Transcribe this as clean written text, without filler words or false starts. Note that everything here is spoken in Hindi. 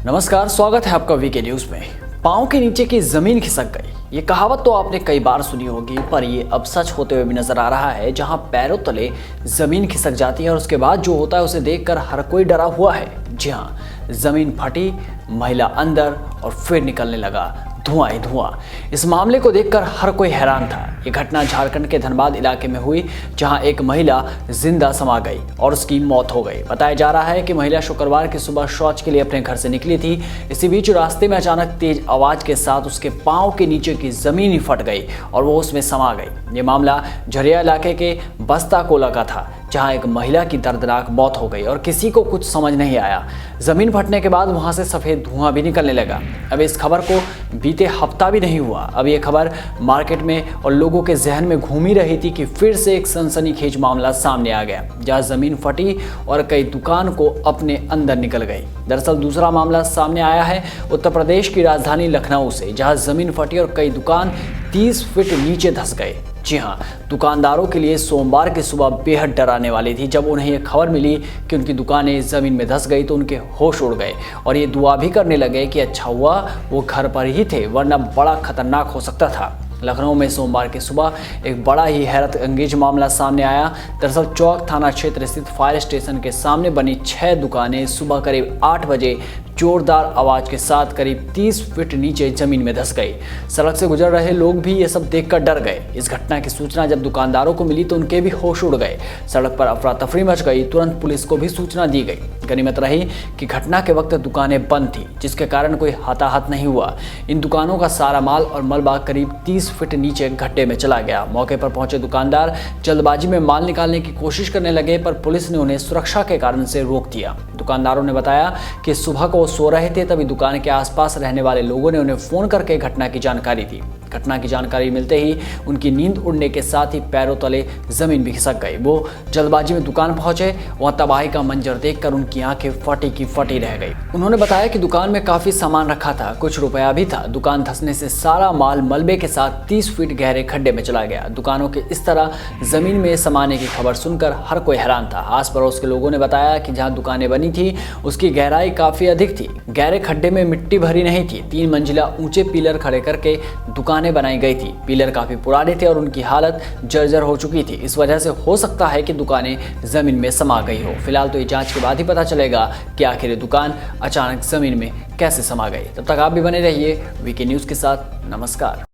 नमस्कार, स्वागत है आपका वीके न्यूज में। पाँव के नीचे की जमीन खिसक गई, ये कहावत तो आपने कई बार सुनी होगी, पर ये अब सच होते हुए भी नजर आ रहा है। जहां पैरों तले जमीन खिसक जाती है और उसके बाद जो होता है उसे देखकर हर कोई डरा हुआ है। जी हाँ, जमीन फटी, महिला अंदर और फिर निकलने लगा धुआं ही धुआं। इस मामले को देखकर हर कोई हैरान था। ये घटना झारखंड के धनबाद इलाके में हुई, जहां एक महिला जिंदा समा गई और उसकी मौत हो गई। बताया जा रहा है कि महिला शुक्रवार की सुबह शौच के लिए अपने घर से निकली थी। इसी बीच रास्ते में अचानक तेज आवाज के साथ उसके पांव के नीचे की जमीन ही फट गई और वो उसमें समा गई। ये मामला झरिया इलाके के बस्ता कोला का था, जहां एक महिला की दर्दनाक मौत हो गई और किसी को कुछ समझ नहीं आया। जमीन फटने के बाद वहां से सफेद धुआं भी निकलने लगा। अब इस खबर को बीते हफ्ता भी नहीं हुआ, अब ये खबर मार्केट में और लोगों के जहन में घूम ही रही थी कि फिर से एक सनसनीखेज मामला सामने आ गया, जहां जमीन फटी और कई दुकान को अपने अंदर निकल गई। दरअसल दूसरा मामला सामने आया है उत्तर प्रदेश की राजधानी लखनऊ से, जहां जमीन फटी और कई दुकान 30 फीट नीचे धंस गए। जी हाँ, दुकानदारों के लिए सोमवार की सुबह बेहद डराने वाली थी। जब उन्हें यह खबर मिली कि उनकी दुकानें जमीन में धंस गई तो उनके होश उड़ गए और ये दुआ भी करने लगे कि अच्छा हुआ वो घर पर ही थे, वरना बड़ा खतरनाक हो सकता था। लखनऊ में सोमवार की सुबह एक बड़ा ही हैरत अंगेज मामला सामने आया। दरअसल चौक थाना क्षेत्र स्थित फायर स्टेशन के सामने बनी 6 दुकानें सुबह करीब 8 बजे जोरदार आवाज के साथ करीब 30 फीट नीचे जमीन में धंस गई। सड़क से गुजर रहे लोग भी ये सब देखकर डर गए। इस घटना की सूचना जब दुकानदारों को मिली तो उनके भी होश उड़ गए। सड़क पर अफरा तफरी मच गई। तुरंत पुलिस को भी सूचना दी गई। गनीमत रही कि घटना के वक्त दुकानें बंद थी, जिसके कारण कोई हताहत नहीं हुआ। इन दुकानों का सारा माल और मलबा करीब 30 फीट नीचे गड्ढे में चला गया। मौके पर पहुंचे दुकानदार जल्दबाजी में माल निकालने की कोशिश करने लगे, पर पुलिस ने उन्हें सुरक्षा के कारण से रोक दिया। दुकानदारों ने बताया कि सुबह को सो रहे थे, तभी दुकान के आसपास रहने वाले लोगों ने उन्हें फोन करके घटना की जानकारी दी। घटना की जानकारी मिलते ही उनकी नींद उड़ने के साथ ही पैरों तले जमीन भी खिसक गई। वो जल्दबाजी में दुकान पहुंचे। वहां तबाही का मंजर देखकर उनकी आंखें फटी की फटी रह गई। उन्होंने बताया कि दुकान में काफी सामान रखा था, कुछ रुपया भी था। दुकान धंसने से सारा माल मलबे के साथ 30 फीट गहरे खड्डे में चला गया। दुकानों के इस तरह जमीन में समाने की खबर सुनकर हर कोई हैरान था। आस पड़ोस के लोगों ने बताया कि जहाँ दुकानें बनी थी उसकी गहराई काफी अधिक थी। गहरे खड्डे में मिट्टी भरी नहीं थी। 3 मंजिला ऊंचे पिलर खड़े करके दुकानें बनाई गई थी। पिलर काफी पुराने थे और उनकी हालत जर्जर हो चुकी थी। इस वजह से हो सकता है कि दुकानें जमीन में समा गई हो। फिलहाल तो ये जांच के बाद ही पता चलेगा कि आखिर ये दुकान अचानक जमीन में कैसे समा गई। तब तक आप भी बने रहिए वीके न्यूज के साथ। नमस्कार।